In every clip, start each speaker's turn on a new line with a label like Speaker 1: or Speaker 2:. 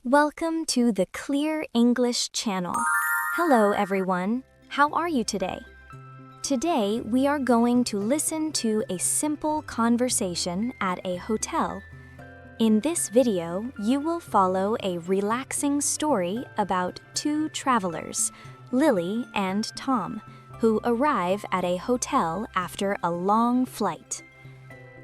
Speaker 1: Welcome to the Clear English channel. Hello everyone, how are you today? Today we are going to listen to a simple conversation at a hotel. In this video, you will follow a relaxing story about two travelers, Lily and Tom, who arrive at a hotel after a long flight.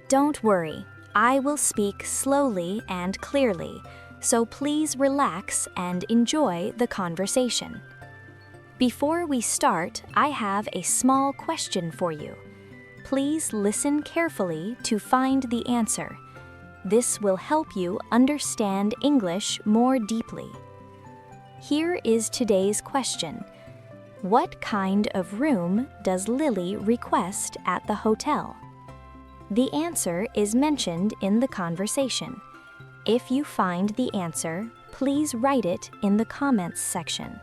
Speaker 1: Don't worry, I will speak slowly and clearly, so please relax and enjoy the conversation. Before we start, I have a small question for you. Please listen carefully to find the answer. This will help you understand English more deeply. Here is today's question. What kind of room does Lily request at the hotel? The answer is mentioned in the conversation. If you find the answer, please write it in the comments section.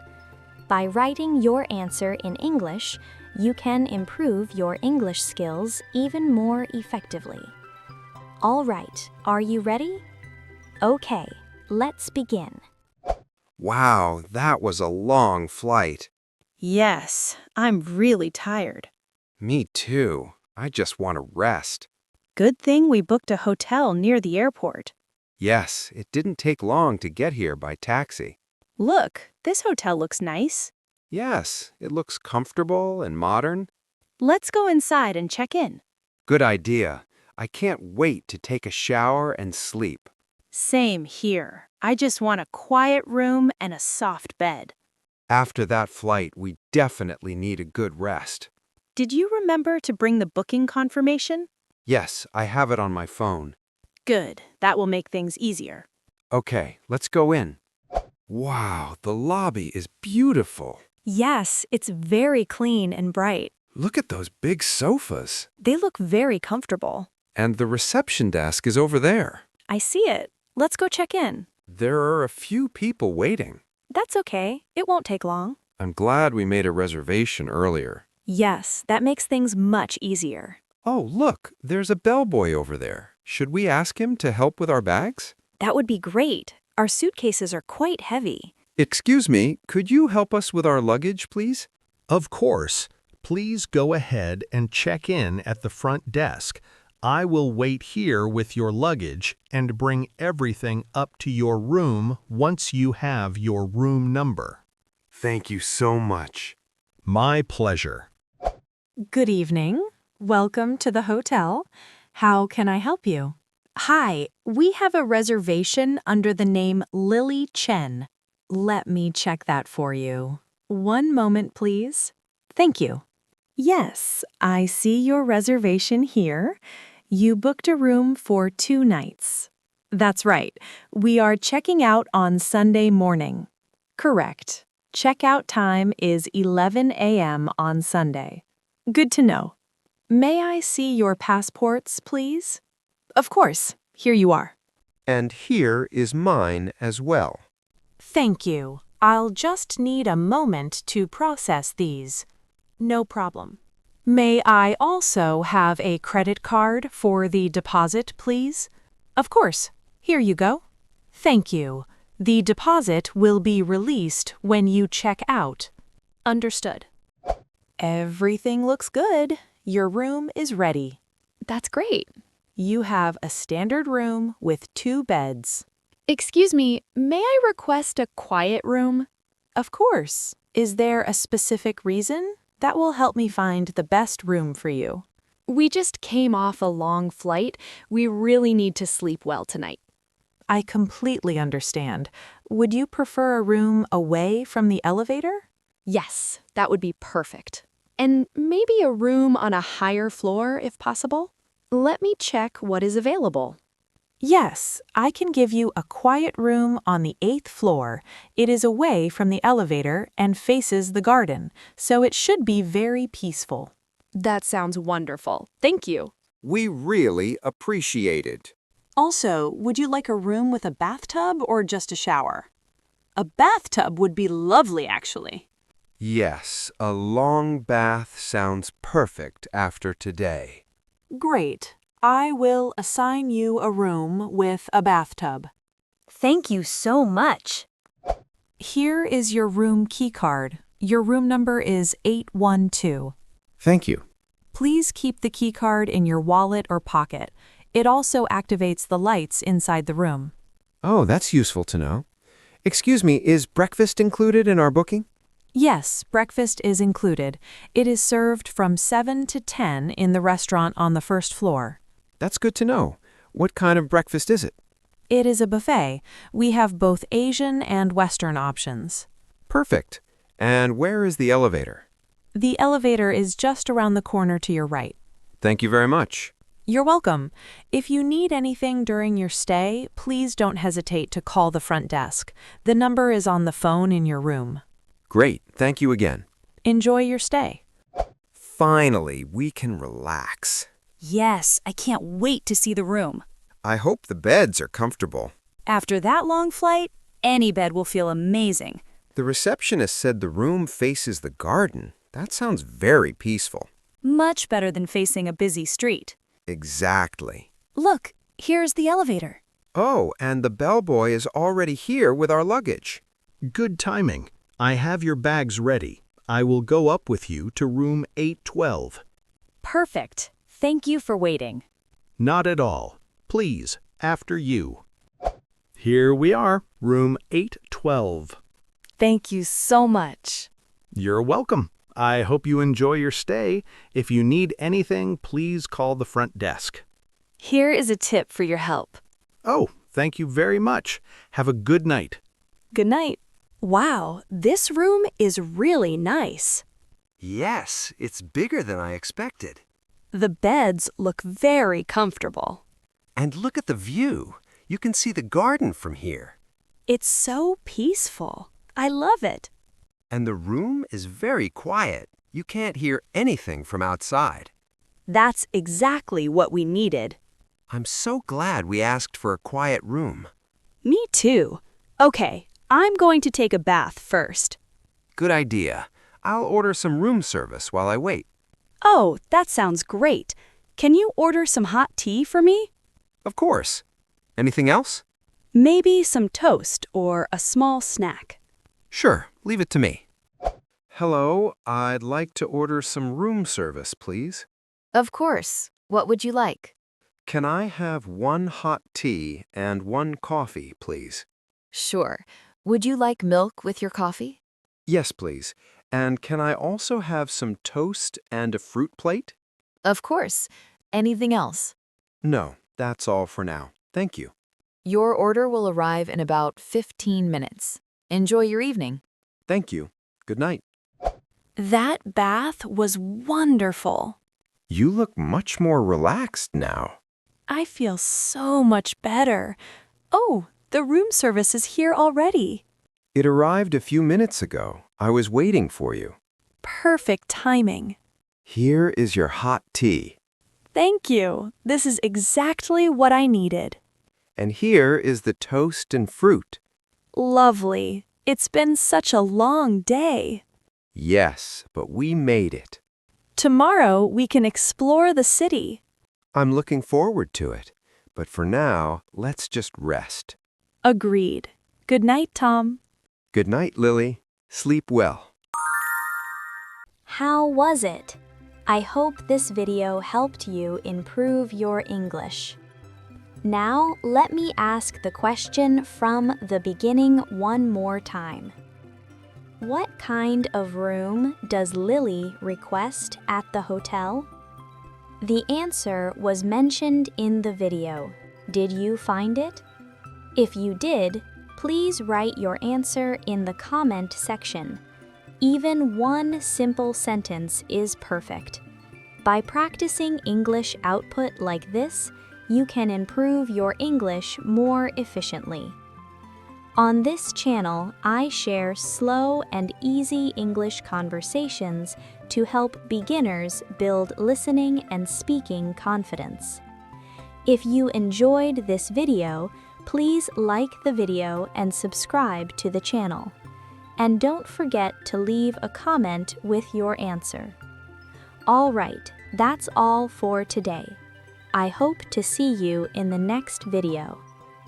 Speaker 1: By writing your answer in English, you can improve your English skills even more effectively. All right, are you ready? Okay, let's begin.
Speaker 2: Wow, that was a long flight.
Speaker 3: Yes, I'm really tired.
Speaker 2: Me too. I just want to rest.
Speaker 3: Good thing we booked a hotel near the airport.
Speaker 2: Yes, it didn't take long to get here by taxi.
Speaker 3: Look, this hotel looks nice.
Speaker 2: Yes, it looks comfortable and modern.
Speaker 3: Let's go inside and check in.
Speaker 2: Good idea. I can't wait to take a shower and sleep.
Speaker 3: Same here. I just want a quiet room and a soft bed.
Speaker 2: After that flight, we definitely need a good rest.
Speaker 3: Did you remember to bring the booking confirmation?
Speaker 2: Yes, I have it on my phone.
Speaker 3: Good. That will make things easier.
Speaker 2: Okay, let's go in. Wow, the lobby is beautiful.
Speaker 3: Yes, it's very clean and bright.
Speaker 2: Look at those big sofas.
Speaker 3: They look very comfortable.
Speaker 2: And the reception desk is over there.
Speaker 3: I see it. Let's go check in.
Speaker 2: There are a few people waiting.
Speaker 3: That's okay. It won't take long.
Speaker 2: I'm glad we made a reservation earlier.
Speaker 3: Yes, that makes things much easier.
Speaker 2: Oh, look, there's a bellboy over there. Should we ask him to help with our bags?
Speaker 3: That would be great. Our suitcases are quite heavy.
Speaker 2: Excuse me, could you help us with our luggage, please?
Speaker 4: Of course. Please go ahead and check in at the front desk. I will wait here with your luggage and bring everything up to your room once you have your room number.
Speaker 2: Thank you so much.
Speaker 4: My pleasure.
Speaker 5: Good evening. Welcome to the hotel. How can I help you? Hi, we have a reservation under the name Lily Chen. Let me check that for you. One moment, please. Thank you. Yes, I see your reservation here. You booked a room for 2 nights. That's right. We are checking out on Sunday morning. Correct. Checkout time is 11 a.m. on Sunday. Good to know. May I see your passports, please? Of course. Here you are.
Speaker 2: And here is mine as well.
Speaker 5: Thank you. I'll just need a moment to process these. No problem. May I also have a credit card for the deposit, please? Of course. Here you go. Thank you. The deposit will be released when you check out. Understood. Everything looks good. Your room is ready.
Speaker 6: That's great.
Speaker 5: You have a standard room with 2 beds.
Speaker 6: Excuse me, may I request a quiet room?
Speaker 5: Of course. Is there a specific reason? That will help me find the best room for you.
Speaker 6: We just came off a long flight. We really need to sleep well tonight.
Speaker 5: I completely understand. Would you prefer a room away from the elevator?
Speaker 6: Yes, that would be perfect. And maybe a room on a higher floor if possible? Let me check what is available.
Speaker 5: Yes, I can give you a quiet room on the 8th floor. It is away from the elevator and faces the garden, so it should be very peaceful.
Speaker 6: That sounds wonderful. Thank you.
Speaker 2: We really appreciate it.
Speaker 5: Also, would you like a room with a bathtub or just a shower? A bathtub would be lovely, actually.
Speaker 2: Yes, a long bath sounds perfect after today.
Speaker 5: Great. I will assign you a room with a bathtub.
Speaker 1: Thank you so much.
Speaker 5: Here is your room keycard. Your room number is 812.
Speaker 7: Thank you.
Speaker 5: Please keep the keycard in your wallet or pocket. It also activates the lights inside the room.
Speaker 7: Oh, that's useful to know. Excuse me, is breakfast included in our booking?
Speaker 5: Yes, breakfast is included. It is served from 7 to 10 in the restaurant on the first floor.
Speaker 7: That's good to know. What kind of breakfast is it?
Speaker 5: It is a buffet. We have both Asian and Western options.
Speaker 7: Perfect. And where is the elevator?
Speaker 5: The elevator is just around the corner to your right.
Speaker 7: Thank you very much.
Speaker 5: You're welcome. If you need anything during your stay, please don't hesitate to call the front desk. The number is on the phone in your room.
Speaker 7: Great. Thank you again.
Speaker 5: Enjoy your stay.
Speaker 2: Finally, we can relax.
Speaker 8: Yes, I can't wait to see the room.
Speaker 2: I hope the beds are comfortable.
Speaker 8: After that long flight, any bed will feel amazing.
Speaker 2: The receptionist said the room faces the garden. That sounds very peaceful.
Speaker 8: Much better than facing a busy street.
Speaker 2: Exactly.
Speaker 8: Look, here's the elevator.
Speaker 2: Oh, and the bellboy is already here with our luggage.
Speaker 4: Good timing. I have your bags ready. I will go up with you to room 812.
Speaker 8: Perfect. Thank you for waiting.
Speaker 4: Not at all. Please, after you. Here we are, room 812.
Speaker 8: Thank you so much.
Speaker 4: You're welcome. I hope you enjoy your stay. If you need anything, please call the front desk.
Speaker 8: Here is a tip for your help.
Speaker 4: Oh, thank you very much. Have a good night.
Speaker 8: Good night. Wow, this room is really nice.
Speaker 2: Yes, it's bigger than I expected.
Speaker 8: The beds look very comfortable.
Speaker 2: And look at the view. You can see the garden from here.
Speaker 8: It's so peaceful. I love it.
Speaker 2: And the room is very quiet. You can't hear anything from outside.
Speaker 8: That's exactly what we needed.
Speaker 2: I'm so glad we asked for a quiet room.
Speaker 8: Me too. Okay, I'm going to take a bath first.
Speaker 2: Good idea. I'll order some room service while I wait.
Speaker 8: Oh, that sounds great. Can you order some hot tea for me?
Speaker 2: Of course. Anything else?
Speaker 8: Maybe some toast or a small snack.
Speaker 2: Sure, leave it to me. Hello, I'd like to order some room service, please.
Speaker 9: Of course. What would you like?
Speaker 2: Can I have one hot tea and one coffee, please?
Speaker 9: Sure. Would you like milk with your coffee?
Speaker 2: Yes, please. And can I also have some toast and a fruit plate?
Speaker 9: Of course. Anything else?
Speaker 2: No, that's all for now. Thank you.
Speaker 9: Your order will arrive in about 15 minutes. Enjoy your evening.
Speaker 2: Thank you. Good night.
Speaker 5: That bath was wonderful.
Speaker 2: You look much more relaxed now.
Speaker 5: I feel so much better. Oh, the room service is here already.
Speaker 2: It arrived a few minutes ago. I was waiting for you.
Speaker 5: Perfect timing.
Speaker 2: Here is your hot tea.
Speaker 5: Thank you. This is exactly what I needed.
Speaker 2: And here is the toast and fruit.
Speaker 5: Lovely. It's been such a long day.
Speaker 2: Yes, but we made it.
Speaker 5: Tomorrow we can explore the city.
Speaker 2: I'm looking forward to it. But for now, let's just rest.
Speaker 5: Agreed. Good night, Tom.
Speaker 2: Good night, Lily. Sleep well.
Speaker 1: How was it? I hope this video helped you improve your English. Now, let me ask the question from the beginning one more time. What kind of room does Lily request at the hotel? The answer was mentioned in the video. Did you find it? If you did, please write your answer in the comment section. Even one simple sentence is perfect. By practicing English output like this, you can improve your English more efficiently. On this channel, I share slow and easy English conversations to help beginners build listening and speaking confidence. If you enjoyed this video, please like the video and subscribe to the channel. And don't forget to leave a comment with your answer. All right, that's all for today. I hope to see you in the next video.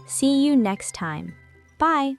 Speaker 1: See you next time. Bye.